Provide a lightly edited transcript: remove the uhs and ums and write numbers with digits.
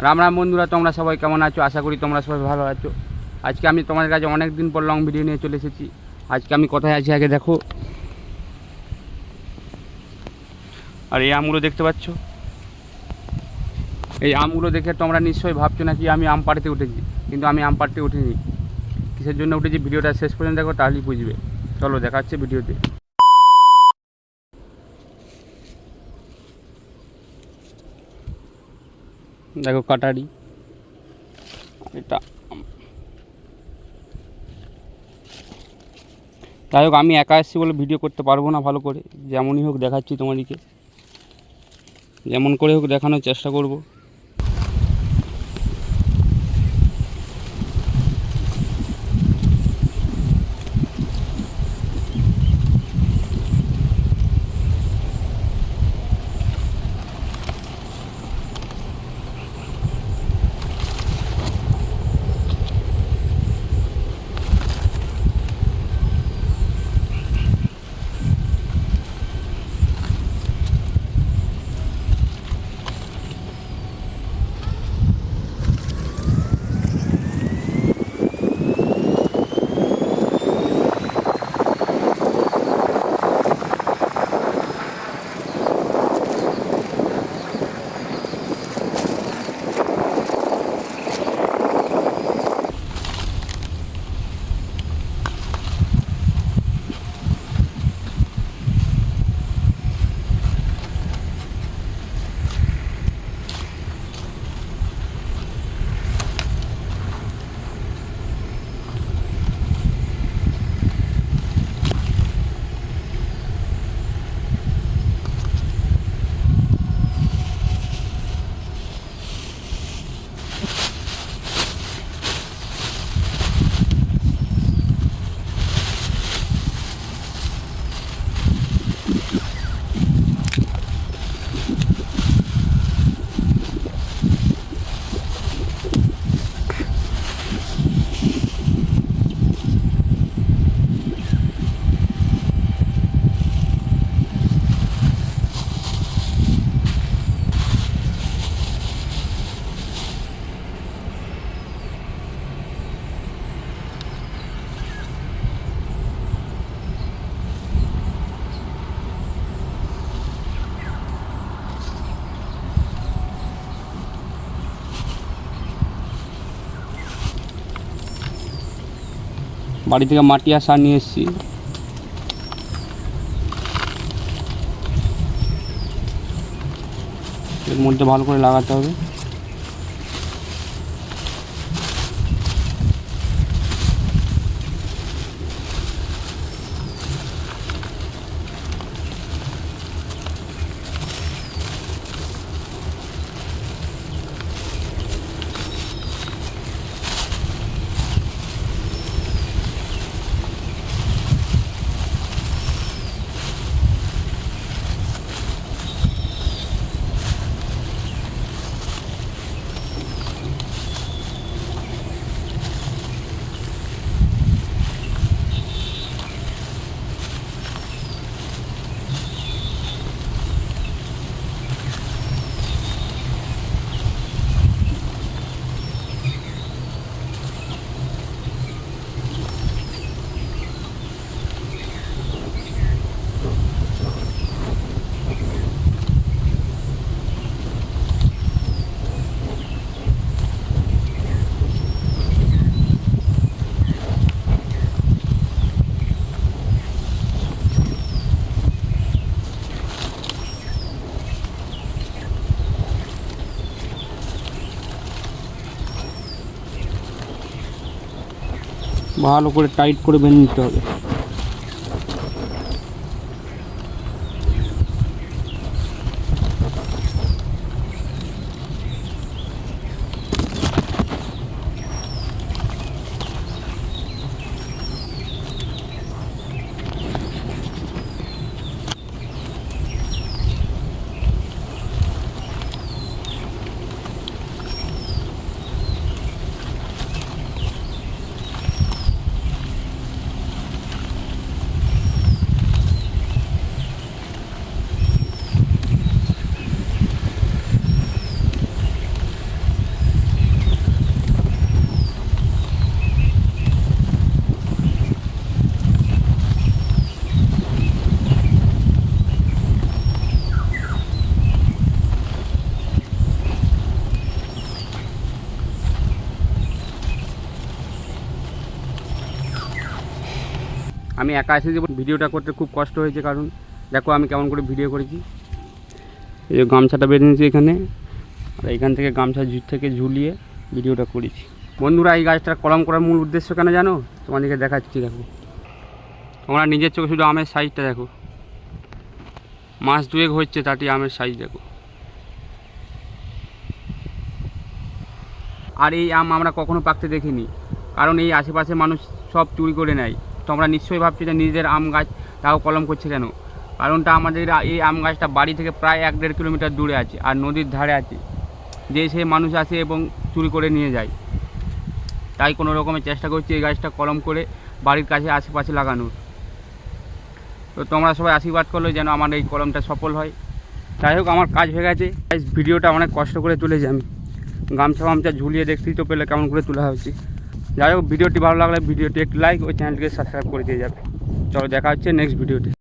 রাম রাম বন্ধুরা, তোমরা সবাই কেমন আছো? আশা করি তোমরা সবাই ভালো আছো। আজকে আমি তোমাদের কাছে অনেক দিন পর লং ভিডিও নিয়ে চলে এসেছি। আজকে আমি কোথায় আছি আগে দেখো। আর এই আমগুলো দেখতে পাচ্ছ, এই আমগুলো দেখে তোমরা নিশ্চয়ই ভাবছো নাকি আমি আম পাড়তে উঠেছি, কিন্তু আমি আম পাড়তে উঠিনি। কিসের জন্য উঠেছি ভিডিওটা শেষ পর্যন্ত দেখো, তাহলেই বুঝবে। চলো দেখাচ্ছে ভিডিওতে। দেখো কাটারি, এটা যাই হোক, আমি একা এসেছি বলে ভিডিও করতে পারবো না ভালো করে। যেমনই হোক দেখাচ্ছি তোমাদেরকে, যেমন করে হোক দেখানোর চেষ্টা করব। বাড়ি থেকে মাটি আর সার নিয়ে এসেছি। এর মধ্যে ভালো করে লাগাতে হবে। ভালো করে টাইট করে বেঁধে নিতে হবে। আমি একা এসে যে ভিডিওটা করতে খুব কষ্ট হয়েছে, কারণ দেখো আমি কেমন করে ভিডিও করেছি। এই যে গামছাটা বেঁধে নিয়েছি এখানে, আর এইখান থেকে গামছা থেকে ঝুলিয়ে ভিডিওটা করেছি। বন্ধুরা, এই গাছটার কলম করার মূল উদ্দেশ্য কেন জানো? তোমাদেরকে দেখাচ্ছি। দেখো, তোমরা নিজের চোখে শুধু আমের সাইজটা দেখো, মাস দুয়েক হচ্ছে তাতে আমের সাইজ দেখো। আর এই আম আমরা কখনো পাকতে দেখিনি, কারণ এই আশেপাশে মানুষ সব চুরি করে নেয়। তোমরা নিশ্চয়ই ভাবছো যে নিজেদের আম গাছ তাও কলম করছে কেন। কারণটা আমাদের এই আম গাছটা বাড়ি থেকে প্রায় 1-1.5 কিলোমিটার দূরে আছে, আর নদীর ধারে আছে, যে সে মানুষ আসে এবং চুরি করে নিয়ে যায়। তাই কোনো রকমের চেষ্টা করছি এই গাছটা কলম করে বাড়ির কাছে আশেপাশে লাগানোর। তো তোমরা সবাই আশীর্বাদ করলো যেন আমার এই কলমটা সফল হয়। যাই হোক, আমার কাজ হয়ে গেছে। ভিডিওটা অনেক কষ্ট করে তুলেছি আমি, গামছা ঝুলিয়ে দেখতেই তো পেলে কেমন করে তোলা হয়েছে। যাই হোক, ভিডিওটি ভালো লাগলে ভিডিওটি একটি লাইক, ওই চ্যানেলটিকে সাবস্ক্রাইব করে দিয়ে যাবে। চলো, দেখা হচ্ছে নেক্সট ভিডিওতে।